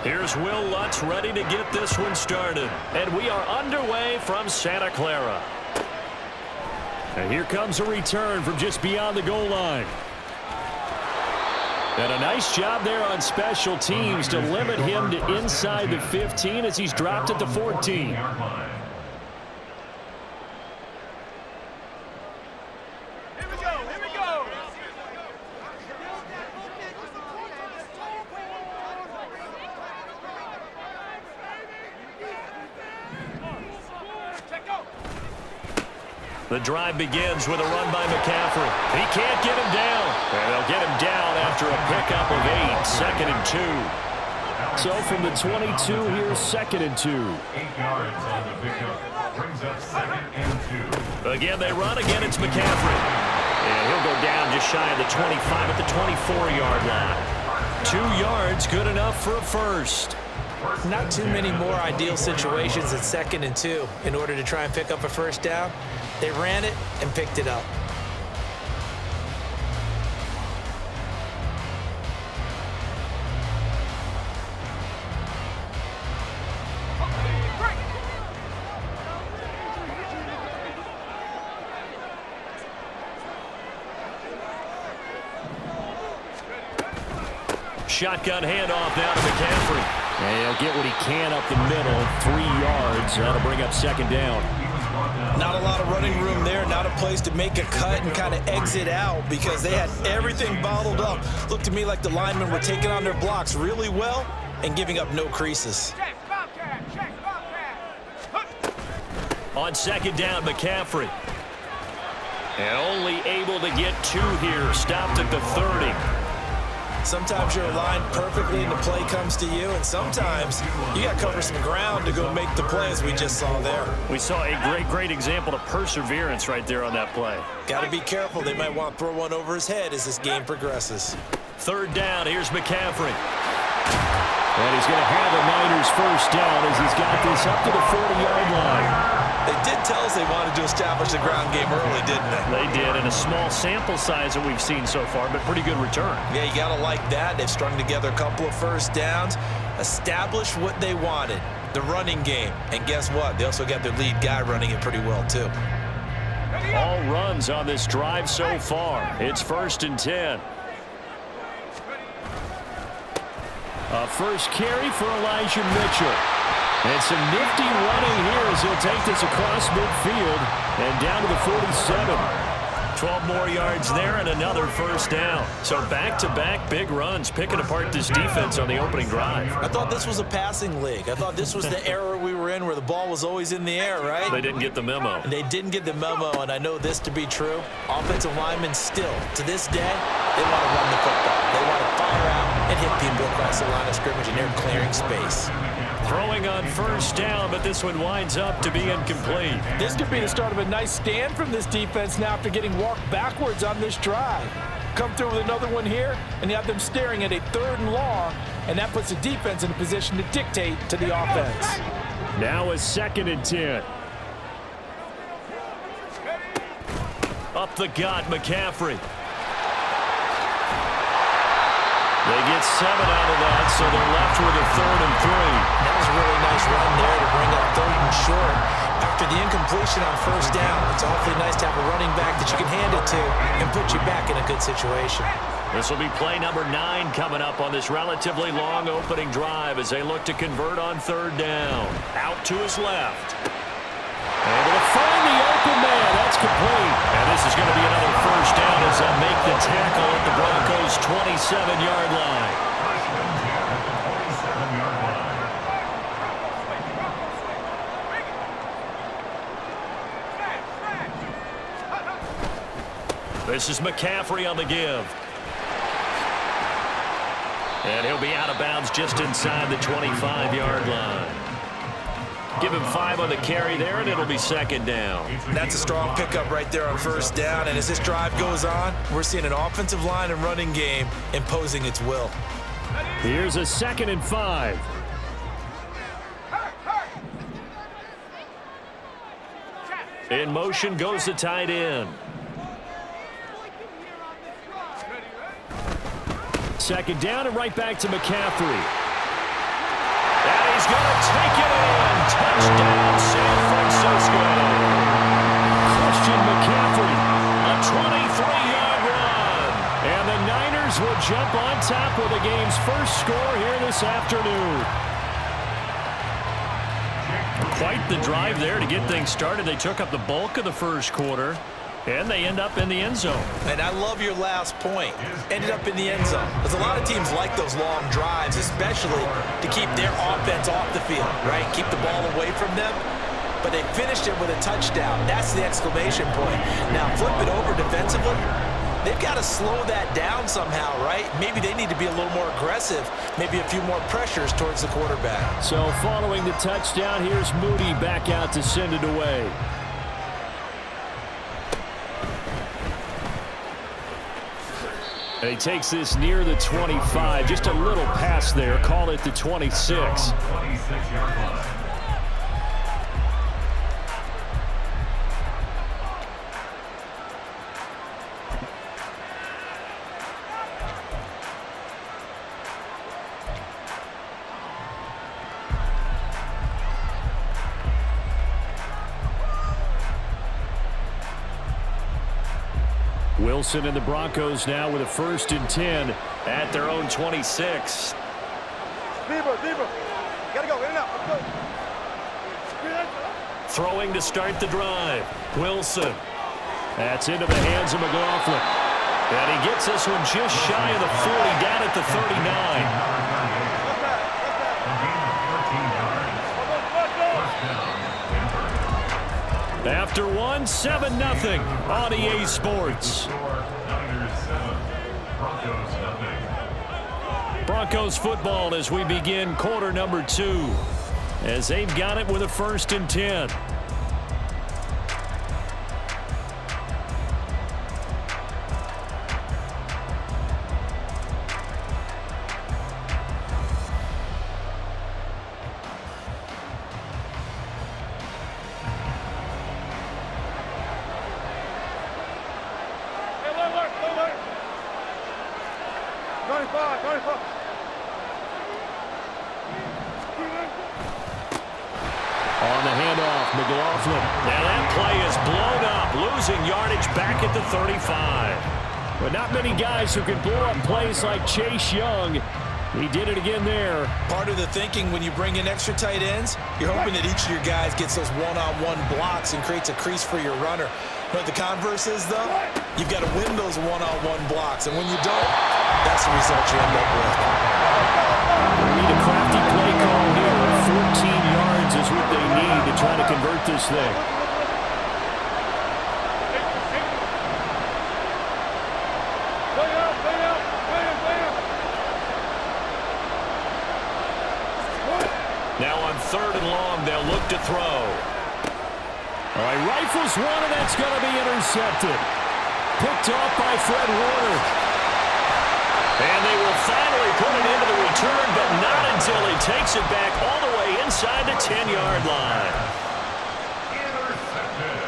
Here's Will Lutz ready to get this one started. And we are underway from Santa Clara. And here comes a return from just beyond the goal line. And a nice job there on special teams to limit him to inside the 15 as he's dropped at the 14. The drive begins with a run by McCaffrey. He can't get him down. And they'll get him down after a pickup of 8, 2nd and 2. So from the 22, here's 2nd and 2. 8 yards on the pickup. Brings up 2nd and 2. Again, they run. Again, it's McCaffrey. And he'll go down just shy of the 25 at the 24-yard line. 2 yards, good enough for a first. Not too many more ideal situations at 2nd and 2 in order to try and pick up a first down. They ran it and picked it up. Shotgun handoff now to McCaffrey. And he'll get what he can up the middle. 3 yards. That'll bring up 2nd down. Not a lot of running room there. Not a place to make a cut and kind of exit out because they had everything bottled up. Looked to me like the linemen were taking on their blocks really well and giving up no creases. On 2nd down, McCaffrey. And only able to get 2 here. Stopped at the 30. Sometimes you're aligned perfectly and the play comes to you, and sometimes you got to cover some ground to go make the play as we just saw there. We saw a great example of perseverance right there on that play. Got to be careful. They might want to throw one over his head as this game progresses. 3rd down, here's McCaffrey. And he's going to have the Niners first down as he's got this up to the 40-yard line. They did tell us they wanted to establish the ground game early, didn't they? They did, in a small sample size that we've seen so far, but pretty good return. Yeah, you got to like that. They've strung together a couple of first downs, established what they wanted, the running game. And guess what? They also got their lead guy running it pretty well, too. All runs on this drive so far. It's 1st and 10. A first carry for Elijah Mitchell. And some nifty running here as he'll take this across midfield and down to the 47. 12 more yards there and another first down. So back-to-back big runs, picking apart this defense on the opening drive. I thought this was a passing league. I thought this was the era we were in where the ball was always in the air, right? They didn't get the memo. They didn't get the memo, and I know this to be true. Offensive linemen still, to this day, they want to run the football. They want to fire out and hit people across the line of scrimmage, and they're clearing space. Throwing on first down, but this one winds up to be incomplete. This could be the start of a nice stand from this defense now after getting walked backwards on this drive. Come through with another one here, and you have them staring at a 3rd and long, and that puts the defense in a position to dictate to the offense. Now a 2nd and 10. Up the gut, McCaffrey. They get 7 out of that, so they're left with a 3rd and 3. That was a really nice run there to bring up 3rd and short. After the incompletion on first down, it's awfully nice to have a running back that you can hand it to and put you back in a good situation. This will be play number 9 coming up on this relatively long opening drive as they look to convert on 3rd down. Out to his left. Able to find the open man. That's complete. And this is going to be another first down as they make the tackle at the Broncos' 27-yard line. This is McCaffrey on the give. And he'll be out of bounds just inside the 25-yard line. Give him 5 on the carry there, and it'll be 2nd down. That's a strong pickup right there on first down. And as this drive goes on, we're seeing an offensive line and running game imposing its will. Here's a 2nd and 5. In motion goes the tight end. 2nd down and right back to McCaffrey. He's going to take it in. Touchdown, San Francisco. Christian McCaffrey, a 23-yard run. And the Niners will jump on top with the game's first score here this afternoon. Quite the drive there to get things started. They took up the bulk of the first quarter, and they end up in the end zone. And I love your last point. Ended up in the end zone. Because a lot of teams like those long drives, especially to keep their offense off the field, right? Keep the ball away from them. But they finished it with a touchdown. That's the exclamation point. Now flip it over defensively. They've got to slow that down somehow, right? Maybe they need to be a little more aggressive. Maybe a few more pressures towards the quarterback. So following the touchdown, here's Moody back out to send it away. And he takes this near the 25. Just a little pass there. Call it the 26. 26-yard line. Wilson and the Broncos now with a 1st and 10 at their own 26. Gotta go, in and out. Let's go. Throwing to start the drive. Wilson. That's into the hands of McLaughlin. And he gets this one just shy of the 40, down at the 39. After one, 7-0 on EA Sports. Broncos football as we begin quarter number 2, as they've got it with a 1st and 10. On the handoff, McLaughlin. Now that play is blown up, losing yardage back at the 35. But not many guys who can blow up plays like Chase Young. He did it again there. Part of the thinking when you bring in extra tight ends, you're hoping that each of your guys gets those one-on-one blocks and creates a crease for your runner. But the converse is, though, you've got to win those one-on-one blocks. And when you don't, that's the result you end up with. We need a crafty play call here. 14 yards is what they need to try to convert this thing. Now on 3rd and long, they'll look to throw. All right, rifles one, and that's going to be intercepted. Picked off by Fred Warner. And they will finally put it into the return, but not until he takes it back all the way inside the 10-yard line. Intercepted.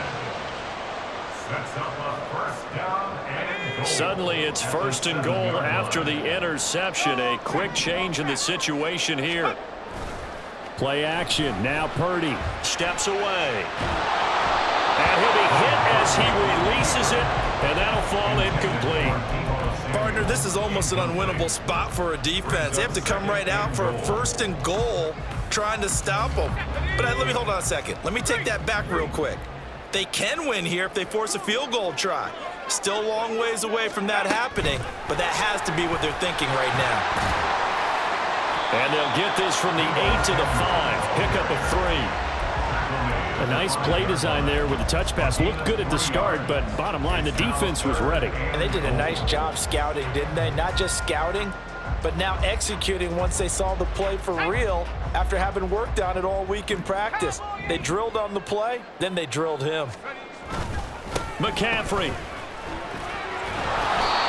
Sets up a 1st down and goal. Suddenly it's 1st and goal after the interception. A quick change in the situation here. Play action. Now Purdy steps away. And he'll be hit as he releases it, and that'll fall incomplete. Partner, this is almost an unwinnable spot for a defense. They have to come right out for a 1st and goal trying to stop them. But let me hold on a second. Let me take that back real quick. They can win here if they force a field goal try. Still a long ways away from that happening, but that has to be what they're thinking right now. And they'll get this from the 8 to the 5. Pick up a 3. A nice play design there with the touch pass. Looked good at the start, but bottom line, the defense was ready. And they did a nice job scouting, didn't they? Not just scouting, but now executing once they saw the play for real after having worked on it all week in practice. They drilled on the play, then they drilled him. McCaffrey.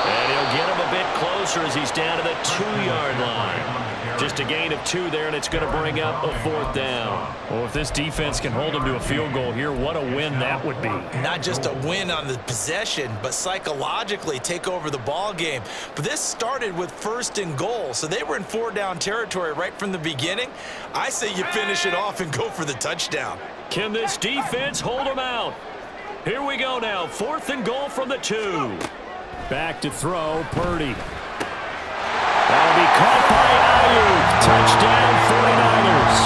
And he'll get him a bit closer as he's down to the 2-yard line. Just a gain of 2 there, and it's going to bring up a 4th down. Well, if this defense can hold them to a field goal here, what a win that would be. Not just a win on the possession, but psychologically take over the ball game. But this started with 1st and goal, so they were in 4-down territory right from the beginning. I say you finish it off and go for the touchdown. Can this defense hold them out? Here we go now, 4th and goal from the 2. Back to throw, Purdy. That'll be caught by Ayuk. Touchdown, 49ers.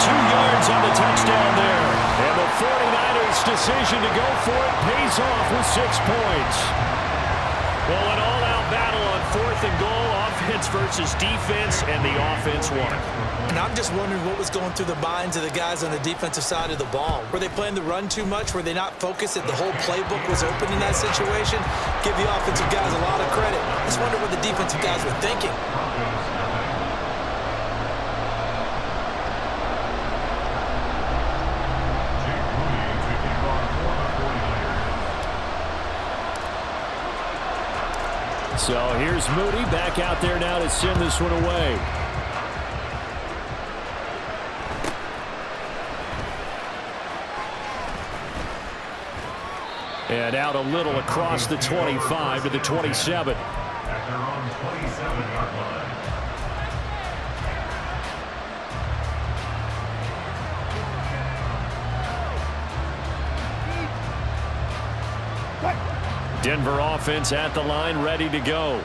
2 yards on the touchdown there. And the 49ers' decision to go for it pays off with 6 points. Well, an all-out battle on 4th and goal, offense versus defense, and the offense won. And I'm just wondering what was going through the minds of the guys on the defensive side of the ball. Were they playing the run too much? Were they not focused that the whole playbook was open in that situation? Give the offensive guys a lot of credit. I just wonder what the defensive guys were thinking. So here's Moody back out there now to send this one away. And out a little across the 25 to the 27. At their own 27-yard line. Denver offense at the line, ready to go.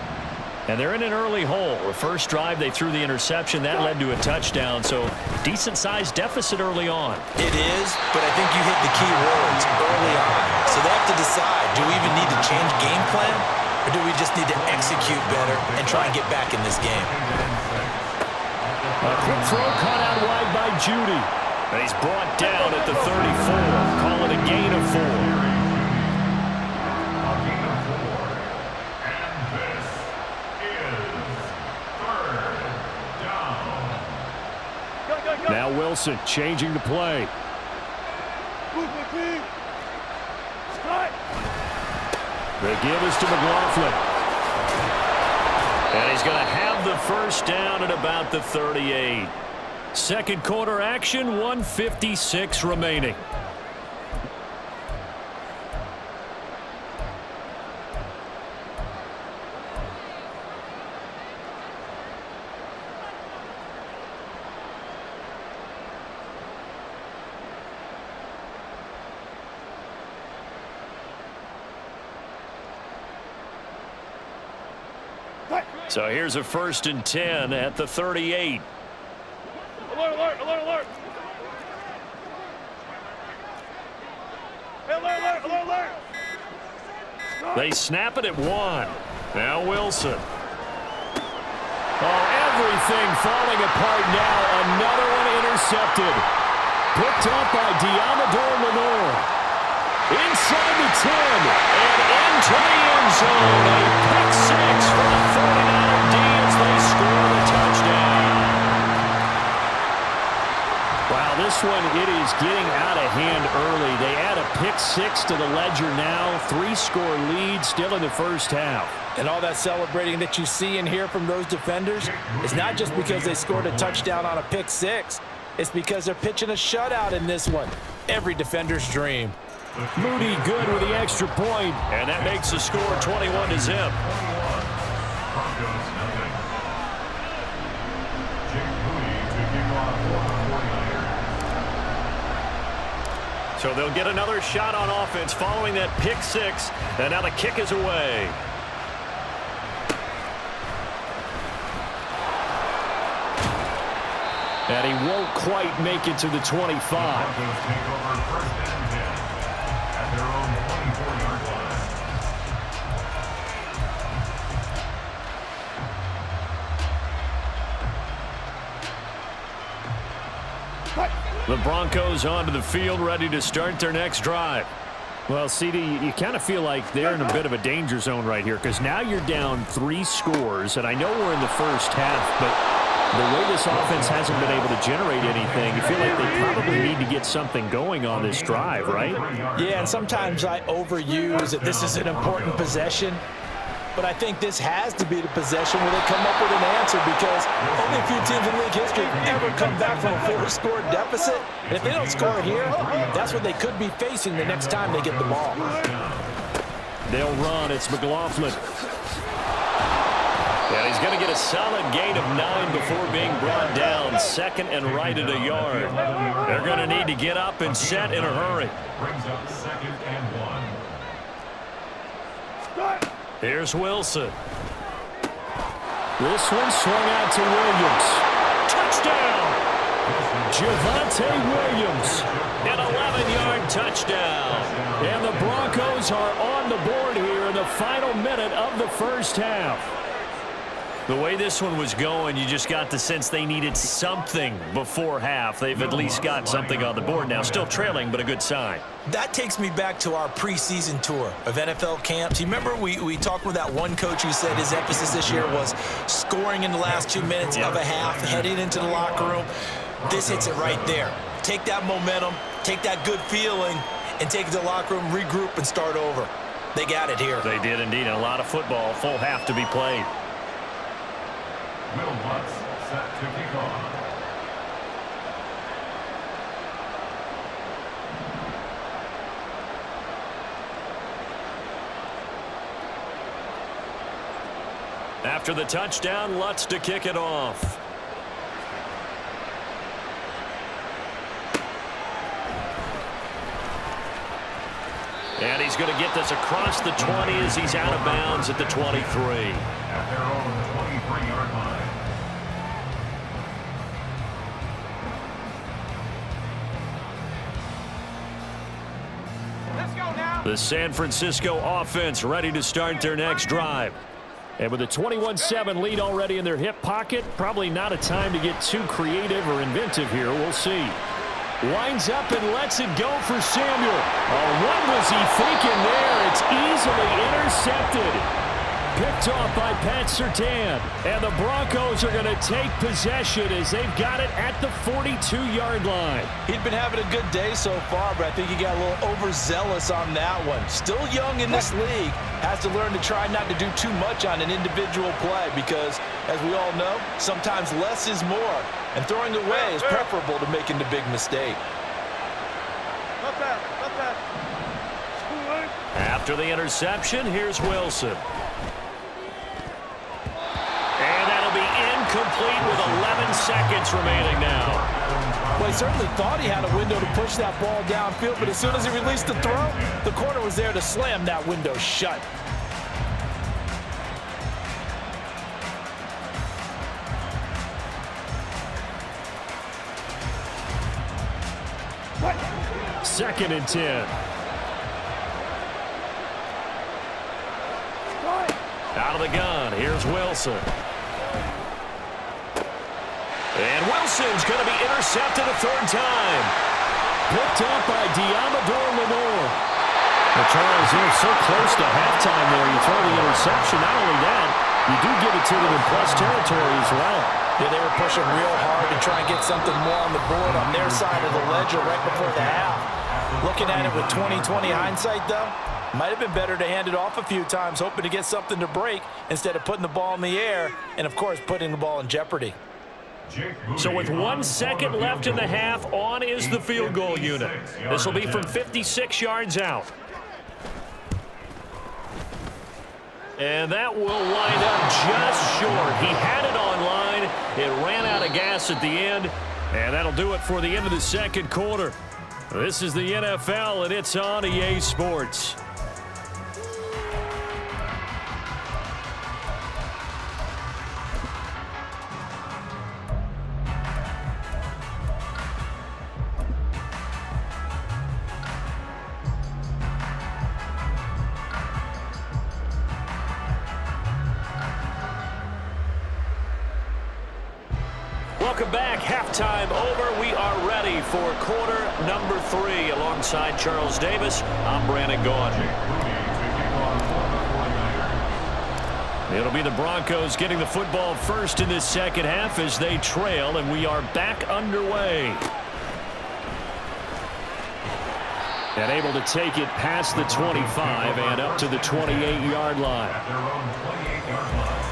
And they're in an early hole. The first drive, they threw the interception. That led to a touchdown, so decent-sized deficit early on. It is, but I think you hit the key words early on. So they have to decide, do we even need to change game plan, or do we just need to execute better and try and get back in this game? A quick throw caught out wide by Judy. And he's brought down at the 34. Call it a gain of 4. Now Wilson changing the play. The give is to McLaughlin. And he's going to have the first down at about the 38. Second quarter action, 1:56 remaining. So here's a 1st and 10 at the 38. Alert, alert, alert, alert. Hey, alert, alert, alert, alert. They snap it at 1. Now Wilson. Oh, everything falling apart now. Another one intercepted. Picked up by Diamador Lenore. Inside the 10 and into the end zone. A pick 6 for the 49er D as they score the touchdown. Wow, this one, it is getting out of hand early. They add a pick 6 to the ledger now. 3-score lead still in the first half. And all that celebrating that you see and hear from those defenders is not just because they scored a touchdown on a pick 6. It's because they're pitching a shutout in this one. Every defender's dream. Moody good with the extra point. And that makes the score 21-0. Broncos nothing. Jake Moody to kick off for the 49ers. So they'll get another shot on offense following that pick 6. And now the kick is away. And he won't quite make it to the 25. Broncos take over 1st and 10 at their own 24-yard line. The Broncos onto the field, ready to start their next drive. Well, CD, you kind of feel like they're in a bit of a danger zone right here because now you're down 3 scores, and I know we're in the first half, but the way this offense hasn't been able to generate anything, you feel like they probably need to get something going on this drive, right? Yeah, and sometimes I overuse that this is an important possession. but I think this has to be the possession where they come up with an answer, because only a few teams in league history have ever come back from a 4-score deficit. And if they don't score here, that's what they could be facing the next time they get the ball. They'll run. It's McLaughlin. Yeah, he's going to get a solid gain of 9 before being brought down. Second and right at a yard. They're going to need to get up and set in a hurry. Brings up 2nd and 1. Here's Wilson. This one swung out to Williams. Touchdown! Javonte Williams. An 11-yard touchdown. And the Broncos are on the board here in the final minute of the first half. The way this one was going, you just got the sense they needed something before half. They've at least got something on the board now. Still trailing, but a good sign. That takes me back to our preseason tour of NFL camps. You remember we talked with that one coach who said his emphasis this year was scoring in the last 2 minutes of a half, heading into the locker room. This hits it right there. Take that momentum, take that good feeling, and take it to the locker room, regroup, and start over. They got it here. They did indeed. And a lot of football, full half to be played. Will Lutz set to kick off. After the touchdown, Lutz to kick it off. And he's going to get this across the 20 as he's out of bounds at the 23. At their own 23-yard line. The San Francisco offense ready to start their next drive. And with a 21-7 lead already in their hip pocket, probably not a time to get too creative or inventive here. We'll see. Winds up and lets it go for Samuel. Oh, what was he thinking there? It's easily intercepted. Picked off by Pat Surtain. And the Broncos are going to take possession as they've got it at the 42-yard line. He'd been having a good day so far, but I think he got a little overzealous on that one. Still young in this league. Has to learn to try not to do too much on an individual play because, as we all know, sometimes less is more. And throwing away is preferable to making the big mistake. After the interception, here's Wilson. And that'll be incomplete with 11 seconds remaining now. Well, he certainly thought he had a window to push that ball downfield, but as soon as he released the throw, the corner was there to slam that window shut. Second and 10. Out of the gun, here's Wilson. And Wilson's going to be intercepted a third time. Picked up by Diamador Lenore. Well, Charles, you're so close to halftime there. You throw the interception. Not only that, you do give it to them in plus territory as well. Yeah, they were pushing real hard to try and get something more on the board on their side of the ledger right before the half. Looking at it with 20/20 hindsight, though, might have been better to hand it off a few times, hoping to get something to break instead of putting the ball in the air and, of course, putting the ball in jeopardy. So with 1 second left in the half, on is the field goal unit. This will be from 56 yards out. And that will wind up just short. He had it on line. It ran out of gas at the end. And that'll do it for the end of the second quarter. This is the NFL, and it's on EA Sports. Welcome back. Halftime over. We are ready for quarter number 3. Alongside Charles Davis, I'm Brandon Gaughan. It'll be the Broncos getting the football first in this second half as they trail, and we are back underway. And able to take it past the 25 and up to the 28-yard line. At their own 28-yard line.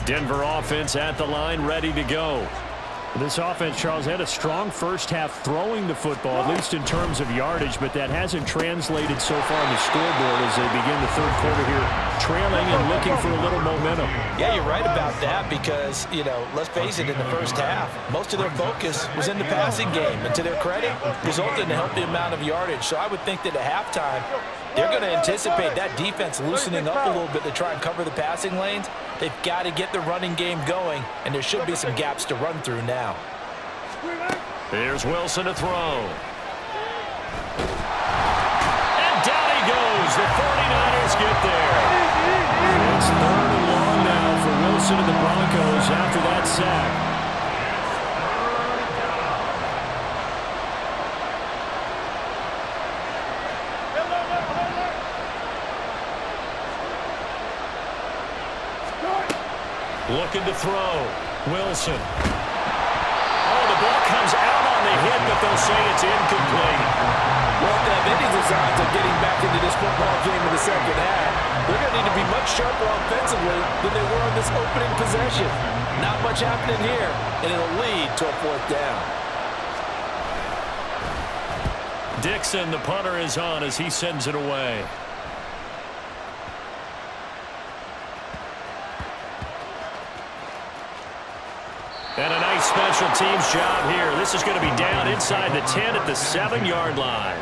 Denver offense at the line, ready to go. This offense, Charles, had a strong first half throwing the football, at least in terms of yardage, but that hasn't translated so far on the scoreboard as they begin the third quarter here, trailing and looking for a little momentum. Yeah, you're right about that because, let's face it, in the first half, most of their focus was in the passing game. And to their credit, resulted in a healthy amount of yardage. So I would think that at halftime, they're going to anticipate that defense loosening up a little bit to try and cover the passing lanes. They've got to get the running game going, and there should be some gaps to run through now. Here's Wilson to throw. And down he goes. The 49ers get there. It's 3rd and long now for Wilson and the Broncos after that sack. Looking to throw. Wilson. Oh, the ball comes out on the hit, but they'll say it's incomplete. Well, if they have any designs of getting back into this football game in the second half, they're going to need to be much sharper offensively than they were on this opening possession. Not much happening here, and it'll lead to a 4th down. Dixon, the punter, is on as he sends it away. And a nice special teams job here. This is going to be down inside the 10 at the 7-yard line.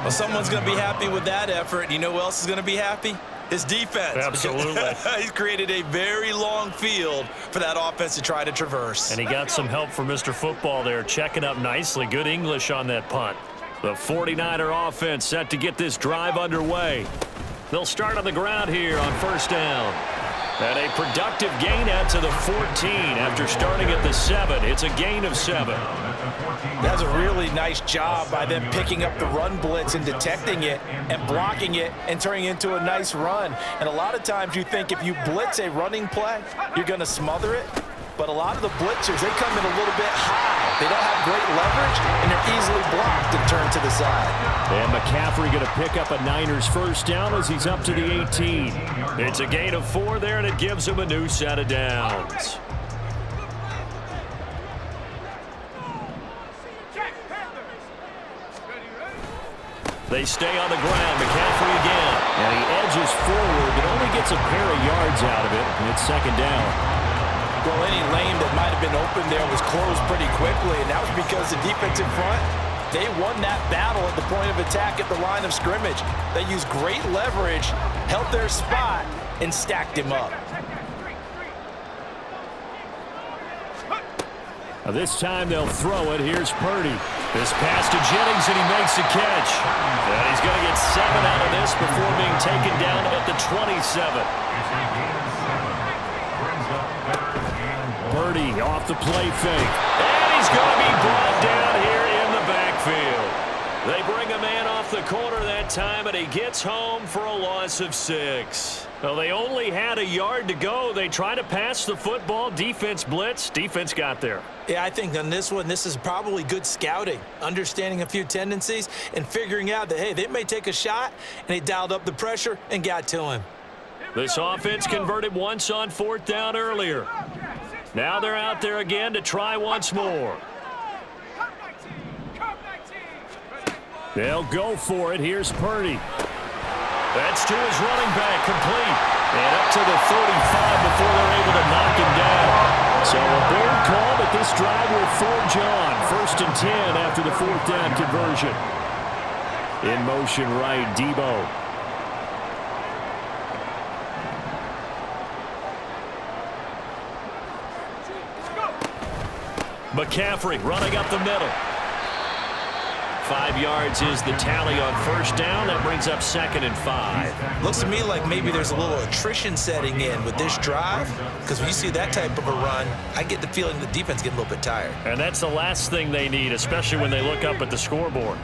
Well, someone's going to be happy with that effort. You know who else is going to be happy? His defense. Absolutely. He's created a very long field for that offense to try to traverse. And he got some help from Mr. Football there, checking up nicely. Good English on that punt. The 49er offense set to get this drive underway. They'll start on the ground here on 1st down. And a productive gain out to the 14 after starting at the 7. It's a gain of 7. That's a really nice job by them picking up the run blitz and detecting it and blocking it and turning it into a nice run. And a lot of times you think if you blitz a running play, you're going to smother it. But a lot of the blitzers, they come in a little bit high. They don't have great leverage, and they're easily blocked and turned to the side. And McCaffrey going to pick up a Niners 1st down as he's up to the 18. It's a gain of 4 there, and it gives him a new set of downs. They stay on the ground. McCaffrey again. And he edges forward, but only gets a pair of yards out of it. And it's 2nd down. Well, any lane that might have been open there was closed pretty quickly, and that was because the defense in front, they won that battle at the point of attack at the line of scrimmage. They used great leverage, held their spot, and stacked him up. Now this time they'll throw it. Here's Purdy. This pass to Jennings, and he makes the catch. And he's going to get 7 out of this before being taken down at the 27. Purdy off the play fake. And he's going to be brought down here in the backfield. They bring a man off the corner that time, and he gets home for a loss of 6. Well, they only had a yard to go. They try to pass the football. Defense blitz. Defense got there. Yeah, I think on this one, this is probably good scouting, understanding a few tendencies, and figuring out that, hey, they may take a shot, and they dialed up the pressure and got to him. This offense converted once on 4th down earlier. Now they're out there again to try once more. They'll go for it. Here's Purdy. That's to his running back, complete. And up to the 35 before they're able to knock him down. So a bold call, but this drive will forge on. 1st and 10 after the 4th down conversion. In motion right, Debo. McCaffrey running up the middle. 5 yards is the tally on 1st down. That brings up 2nd and 5. Looks to me like maybe there's a little attrition setting in with this drive, because when you see that type of a run, I get the feeling the defense getting a little bit tired. And that's the last thing they need, especially when they look up at the scoreboard.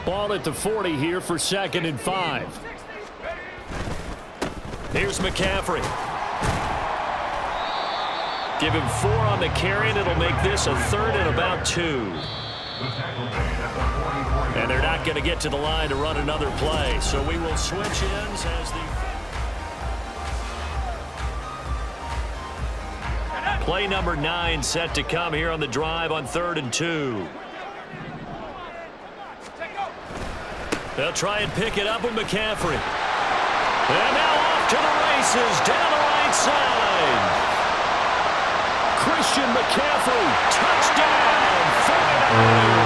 Ball at the 40 here for 2nd and 5. Here's McCaffrey. Give him 4 on the carry, and it'll make this a 3rd and about 2. And they're not going to get to the line to run another play, so we will switch ends as the play number 9 set to come here on the drive on 3rd and 2. They'll try and pick it up with McCaffrey. And now off to the races down the right side. Christian McCaffrey, touchdown, 49ers.